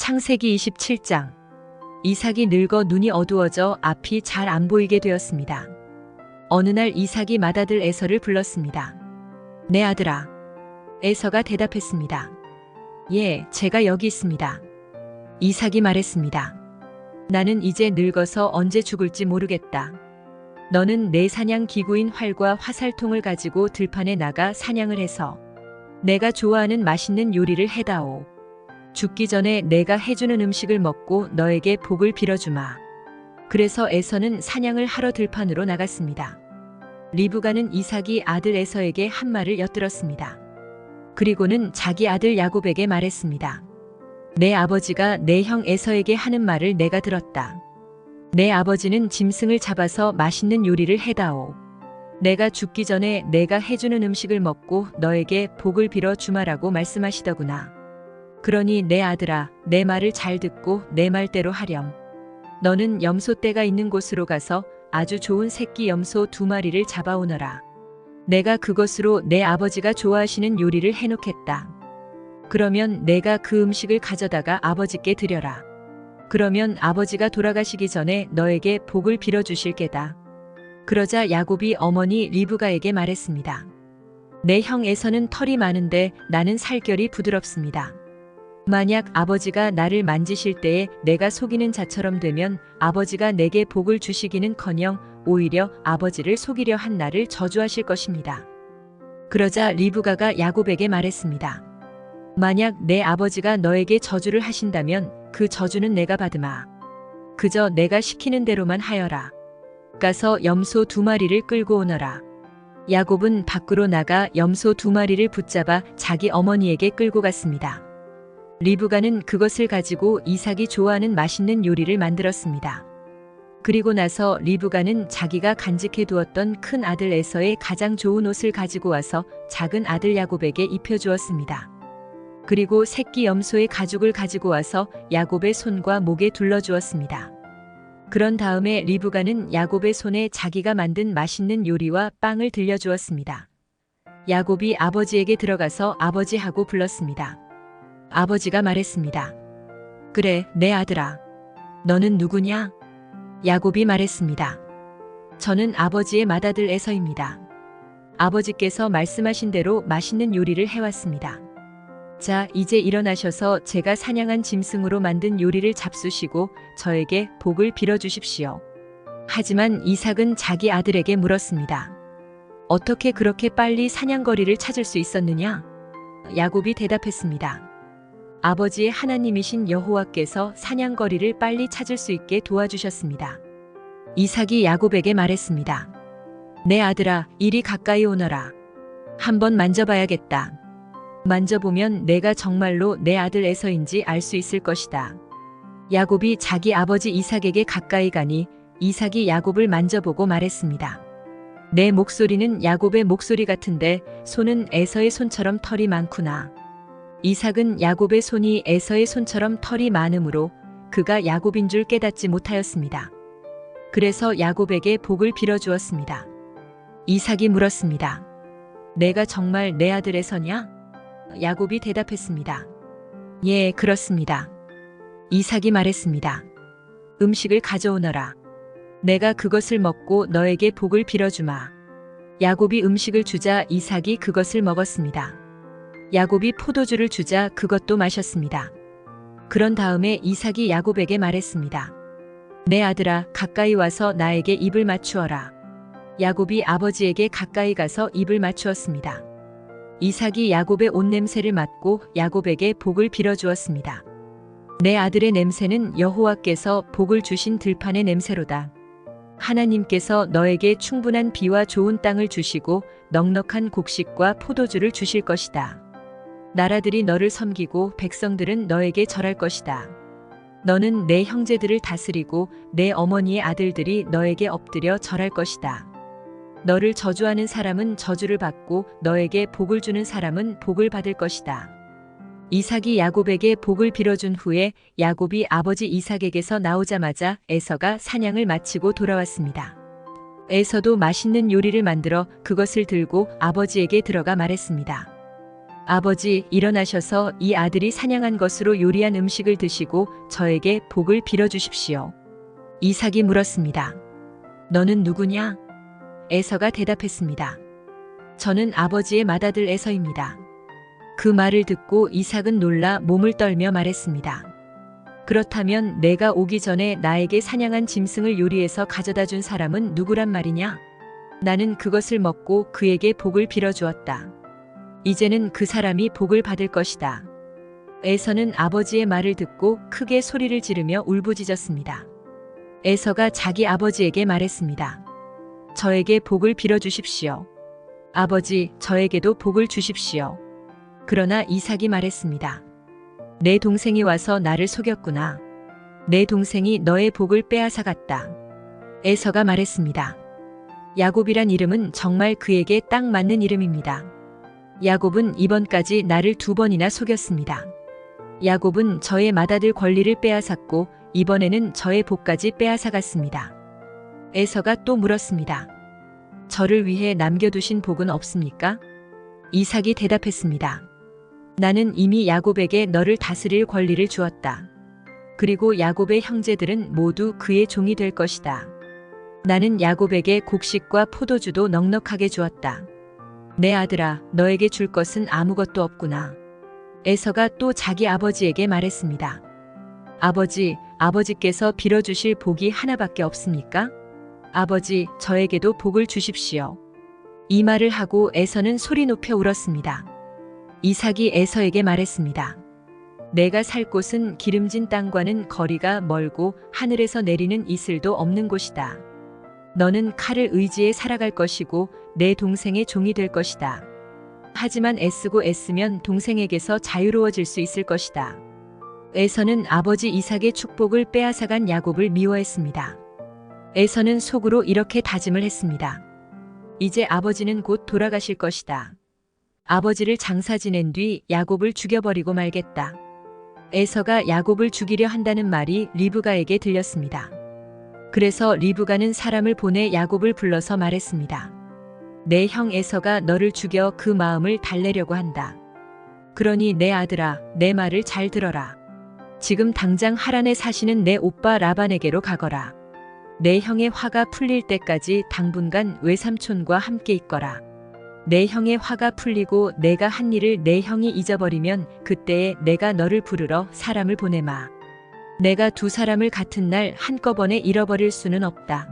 창세기 27장. 이삭이 늙어 눈이 어두워져 앞이 잘 안 보이게 되었습니다. 어느 날 이삭이 맏아들 에서를 불렀습니다. 내 아들아. 에서가 대답했습니다. 예, 제가 여기 있습니다. 이삭이 말했습니다. 나는 이제 늙어서 언제 죽을지 모르겠다. 너는 내 사냥 기구인 활과 화살통을 가지고 들판에 나가 사냥을 해서 내가 좋아하는 맛있는 요리를 해다오. 죽기 전에 내가 해주는 음식을 먹고 너에게 복을 빌어주마. 그래서 에서는 사냥을 하러 들판으로 나갔습니다. 리브가는 이삭이 아들 에서에게 한 말을 엿들었습니다. 그리고는 자기 아들 야곱에게 말했습니다. 내 아버지가 내 형 에서에게 하는 말을 내가 들었다. 내 아버지는 짐승을 잡아서 맛있는 요리를 해다오. 내가 죽기 전에 내가 해주는 음식을 먹고 너에게 복을 빌어 주마라고 말씀하시더구나. 그러니 내 아들아, 내 말을 잘 듣고 내 말대로 하렴. 너는 염소떼가 있는 곳으로 가서 아주 좋은 새끼 염소 2마리를 잡아오너라. 내가 그것으로 내 아버지가 좋아하시는 요리를 해놓겠다. 그러면 내가 그 음식을 가져다가 아버지께 드려라. 그러면 아버지가 돌아가시기 전에 너에게 복을 빌어주실 게다. 그러자 야곱이 어머니 리브가에게 말했습니다. 내 형 에서는 털이 많은데 나는 살결이 부드럽습니다. 만약 아버지가 나를 만지실 때에 내가 속이는 자처럼 되면 아버지가 내게 복을 주시기는커녕 오히려 아버지를 속이려 한 나를 저주하실 것입니다. 그러자 리브가가 야곱에게 말했습니다. 만약 내 아버지가 너에게 저주를 하신다면 그 저주는 내가 받으마. 그저 내가 시키는 대로만 하여라. 가서 염소 2마리를 끌고 오너라. 야곱은 밖으로 나가 염소 2마리를 붙잡아 자기 어머니에게 끌고 갔습니다. 리브가는 그것을 가지고 이삭이 좋아하는 맛있는 요리를 만들었습니다. 그리고 나서 리브가는 자기가 간직해 두었던 큰 아들 에서의 가장 좋은 옷을 가지고 와서 작은 아들 야곱에게 입혀주었습니다. 그리고 새끼 염소의 가죽을 가지고 와서 야곱의 손과 목에 둘러주었습니다. 그런 다음에 리브가는 야곱의 손에 자기가 만든 맛있는 요리와 빵을 들려주었습니다. 야곱이 아버지에게 들어가서 아버지하고 불렀습니다. 아버지가 말했습니다. 그래, 내 아들아. 너는 누구냐? 야곱이 말했습니다. 저는 아버지의 맏아들 에서입니다. 아버지께서 말씀하신 대로 맛있는 요리를 해왔습니다. 자, 이제 일어나셔서 제가 사냥한 짐승으로 만든 요리를 잡수시고 저에게 복을 빌어주십시오. 하지만 이삭은 자기 아들에게 물었습니다. 어떻게 그렇게 빨리 사냥거리를 찾을 수 있었느냐? 야곱이 대답했습니다. 아버지의 하나님이신 여호와께서 사냥거리를 빨리 찾을 수 있게 도와주셨습니다. 이삭이 야곱에게 말했습니다. 내 아들아, 이리 가까이 오너라. 한번 만져봐야겠다. 만져보면 내가 정말로 내 아들 에서인지 알 수 있을 것이다. 야곱이 자기 아버지 이삭에게 가까이 가니 이삭이 야곱을 만져보고 말했습니다. 내 목소리는 야곱의 목소리 같은데 손은 에서의 손처럼 털이 많구나. 이삭은 야곱의 손이 에서의 손처럼 털이 많으므로 그가 야곱인 줄 깨닫지 못하였습니다. 그래서 야곱에게 복을 빌어주었습니다. 이삭이 물었습니다. 내가 정말 내 아들 에서냐? 야곱이 대답했습니다. 예, 그렇습니다. 이삭이 말했습니다. 음식을 가져오너라. 내가 그것을 먹고 너에게 복을 빌어주마. 야곱이 음식을 주자 이삭이 그것을 먹었습니다. 야곱이 포도주를 주자 그것도 마셨습니다. 그런 다음에 이삭이 야곱에게 말했습니다. 내 아들아, 가까이 와서 나에게 입을 맞추어라. 야곱이 아버지에게 가까이 가서 입을 맞추었습니다. 이삭이 야곱의 옷 냄새를 맡고 야곱에게 복을 빌어주었습니다. 내 아들의 냄새는 여호와께서 복을 주신 들판의 냄새로다. 하나님께서 너에게 충분한 비와 좋은 땅을 주시고 넉넉한 곡식과 포도주를 주실 것이다. 나라들이 너를 섬기고 백성들은 너에게 절할 것이다. 너는 내 형제들을 다스리고 내 어머니의 아들들이 너에게 엎드려 절할 것이다. 너를 저주하는 사람은 저주를 받고 너에게 복을 주는 사람은 복을 받을 것이다. 이삭이 야곱에게 복을 빌어준 후에 야곱이 아버지 이삭에게서 나오자마자 에서가 사냥을 마치고 돌아왔습니다. 에서도 맛있는 요리를 만들어 그것을 들고 아버지에게 들어가 말했습니다. 아버지, 일어나셔서 이 아들이 사냥한 것으로 요리한 음식을 드시고 저에게 복을 빌어주십시오. 이삭이 물었습니다. 너는 누구냐? 에서가 대답했습니다. 저는 아버지의 맏아들 에서입니다. 그 말을 듣고 이삭은 놀라 몸을 떨며 말했습니다. 그렇다면 내가 오기 전에 나에게 사냥한 짐승을 요리해서 가져다 준 사람은 누구란 말이냐? 나는 그것을 먹고 그에게 복을 빌어주었다. 이제는 그 사람이 복을 받을 것이다. 에서는 아버지의 말을 듣고 크게 소리를 지르며 울부짖었습니다. 에서가 자기 아버지에게 말했습니다. 저에게 복을 빌어주십시오. 아버지, 저에게도 복을 주십시오. 그러나 이삭이 말했습니다. 내 동생이 와서 나를 속였구나. 내 동생이 너의 복을 빼앗아갔다. 에서가 말했습니다. 야곱이란 이름은 정말 그에게 딱 맞는 이름입니다. 야곱은 이번까지 나를 2번이나 속였습니다. 야곱은 저의 맏아들 권리를 빼앗았고 이번에는 저의 복까지 빼앗아갔습니다. 에서가 또 물었습니다. 저를 위해 남겨두신 복은 없습니까? 이삭이 대답했습니다. 나는 이미 야곱에게 너를 다스릴 권리를 주었다. 그리고 야곱의 형제들은 모두 그의 종이 될 것이다. 나는 야곱에게 곡식과 포도주도 넉넉하게 주었다. 내 아들아, 너에게 줄 것은 아무것도 없구나. 에서가 또 자기 아버지에게 말했습니다. 아버지, 아버지께서 빌어주실 복이 하나밖에 없습니까? 아버지, 저에게도 복을 주십시오. 이 말을 하고 에서는 소리 높여 울었습니다. 이삭이 에서에게 말했습니다. 내가 살 곳은 기름진 땅과는 거리가 멀고 하늘에서 내리는 이슬도 없는 곳이다. 너는 칼을 의지해 살아갈 것이고 내 동생의 종이 될 것이다. 하지만 애쓰고 애쓰면 동생에게서 자유로워질 수 있을 것이다. 에서는 아버지 이삭의 축복을 빼앗아간 야곱을 미워했습니다. 에서는 속으로 이렇게 다짐을 했습니다. 이제 아버지는 곧 돌아가실 것이다. 아버지를 장사 지낸 뒤 야곱을 죽여버리고 말겠다. 에서가 야곱을 죽이려 한다는 말이 리브가에게 들렸습니다. 그래서 리브가는 사람을 보내 야곱을 불러서 말했습니다. 내 형 에서가 너를 죽여 그 마음을 달래려고 한다. 그러니 내 아들아, 내 말을 잘 들어라. 지금 당장 하란에 사시는 내 오빠 라반에게로 가거라. 내 형의 화가 풀릴 때까지 당분간 외삼촌과 함께 있거라. 내 형의 화가 풀리고 내가 한 일을 내 형이 잊어버리면 그때에 내가 너를 부르러 사람을 보내마. 내가 2사람을 같은 날 한꺼번에 잃어버릴 수는 없다.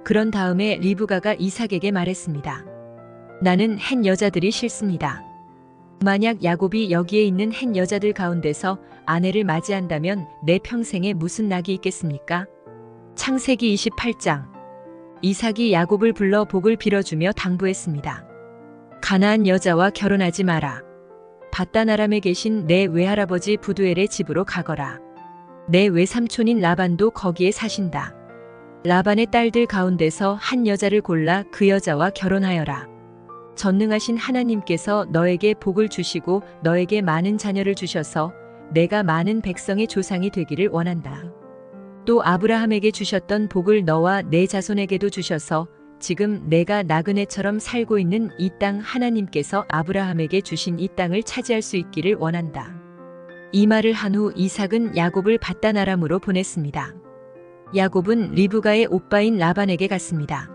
그런 다음에 리브가가 이삭에게 말했습니다. 나는 햇 여자들이 싫습니다. 만약 야곱이 여기에 있는 햇 여자들 가운데서 아내를 맞이한다면 내 평생에 무슨 낙이 있겠습니까? 창세기 28장. 이삭이 야곱을 불러 복을 빌어주며 당부했습니다. 가나안 여자와 결혼하지 마라. 밧단 아람에 계신 내 외할아버지 부두엘의 집으로 가거라. 내 외삼촌인 라반도 거기에 사신다. 라반의 딸들 가운데서 한 여자를 골라 그 여자와 결혼하여라. 전능하신 하나님께서 너에게 복을 주시고 너에게 많은 자녀를 주셔서 내가 많은 백성의 조상이 되기를 원한다. 또 아브라함에게 주셨던 복을 너와 내 자손에게도 주셔서 지금 내가 나그네처럼 살고 있는 이 땅 하나님께서 아브라함에게 주신 이 땅을 차지할 수 있기를 원한다. 이 말을 한 후 이삭은 야곱을 밧단 아람으로 보냈습니다. 야곱은 리브가의 오빠인 라반에게 갔습니다.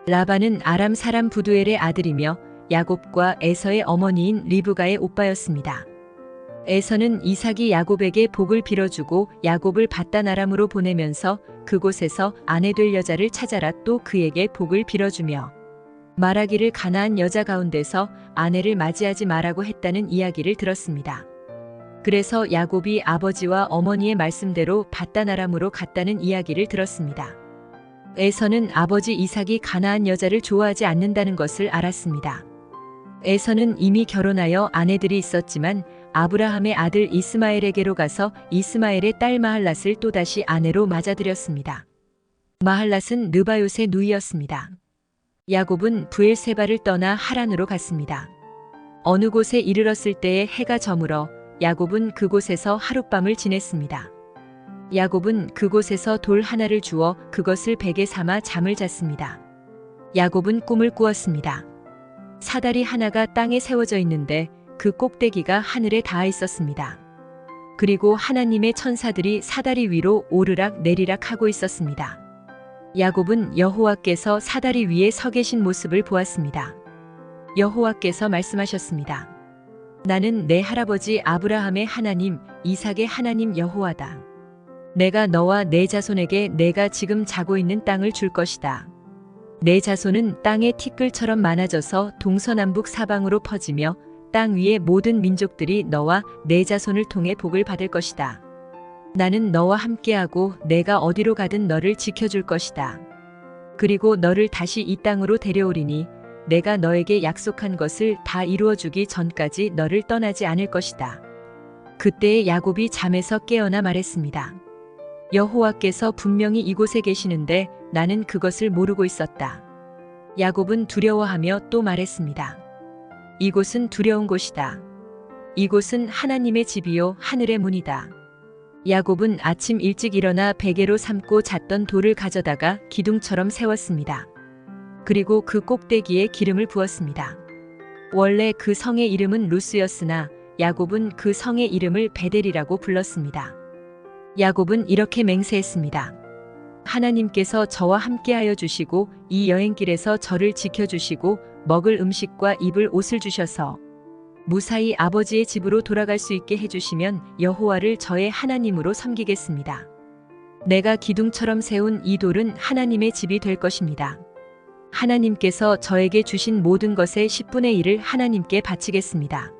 라반은 아람 사람 부두엘의 아들이며 야곱과 에서의 어머니인 리브가의 오빠였습니다. 에서는 이삭이 야곱에게 복을 빌어주고 야곱을 밧단 아람으로 보내면서 그곳에서 아내 될 여자를 찾아라 또 그에게 복을 빌어주며 말하기를 가나안 여자 가운데서 아내를 맞이하지 말라고 했다는 이야기를 들었습니다. 그래서 야곱이 아버지와 어머니의 말씀대로 밧단 아람으로 갔다는 이야기를 들었습니다. 에서는 아버지 이삭이 가나안 여자를 좋아하지 않는다는 것을 알았습니다. 에서는 이미 결혼하여 아내들이 있었지만 아브라함의 아들 이스마엘에게로 가서 이스마엘의 딸 마할랏을 또다시 아내로 맞아들였습니다. 마할랏은 느바요의 누이였습니다. 야곱은 브엘세바를 떠나 하란으로 갔습니다. 어느 곳에 이르렀을 때에 해가 저물어 야곱은 그곳에서 하룻밤을 지냈습니다. 야곱은 그곳에서 돌 하나를 주어 그것을 베개 삼아 잠을 잤습니다. 야곱은 꿈을 꾸었습니다. 사다리 하나가 땅에 세워져 있는데 그 꼭대기가 하늘에 닿아 있었습니다. 그리고 하나님의 천사들이 사다리 위로 오르락 내리락 하고 있었습니다. 야곱은 여호와께서 사다리 위에 서 계신 모습을 보았습니다. 여호와께서 말씀하셨습니다. 나는 내 할아버지 아브라함의 하나님, 이삭의 하나님 여호와다. 내가 너와 내 자손에게 내가 지금 자고 있는 땅을 줄 것이다. 내 자손은 땅의 티끌처럼 많아져서 동서남북 사방으로 퍼지며 땅 위의 모든 민족들이 너와 내 자손을 통해 복을 받을 것이다. 나는 너와 함께하고 내가 어디로 가든 너를 지켜줄 것이다. 그리고 너를 다시 이 땅으로 데려오리니 내가 너에게 약속한 것을 다 이루어주기 전까지 너를 떠나지 않을 것이다. 그때에 야곱이 잠에서 깨어나 말했습니다. 여호와께서 분명히 이곳에 계시는데 나는 그것을 모르고 있었다. 야곱은 두려워하며 또 말했습니다. 이곳은 두려운 곳이다. 이곳은 하나님의 집이요 하늘의 문이다. 야곱은 아침 일찍 일어나 베개로 삼고 잤던 돌을 가져다가 기둥처럼 세웠습니다. 그리고 그 꼭대기에 기름을 부었습니다. 원래 그 성의 이름은 루스였으나 야곱은 그 성의 이름을 베델이라고 불렀습니다. 야곱은 이렇게 맹세했습니다. 하나님께서 저와 함께하여 주시고 이 여행길에서 저를 지켜주시고 먹을 음식과 입을 옷을 주셔서 무사히 아버지의 집으로 돌아갈 수 있게 해주시면 여호와를 저의 하나님으로 섬기겠습니다. 내가 기둥처럼 세운 이 돌은 하나님의 집이 될 것입니다. 하나님께서 저에게 주신 모든 것의 10분의 1을 하나님께 바치겠습니다.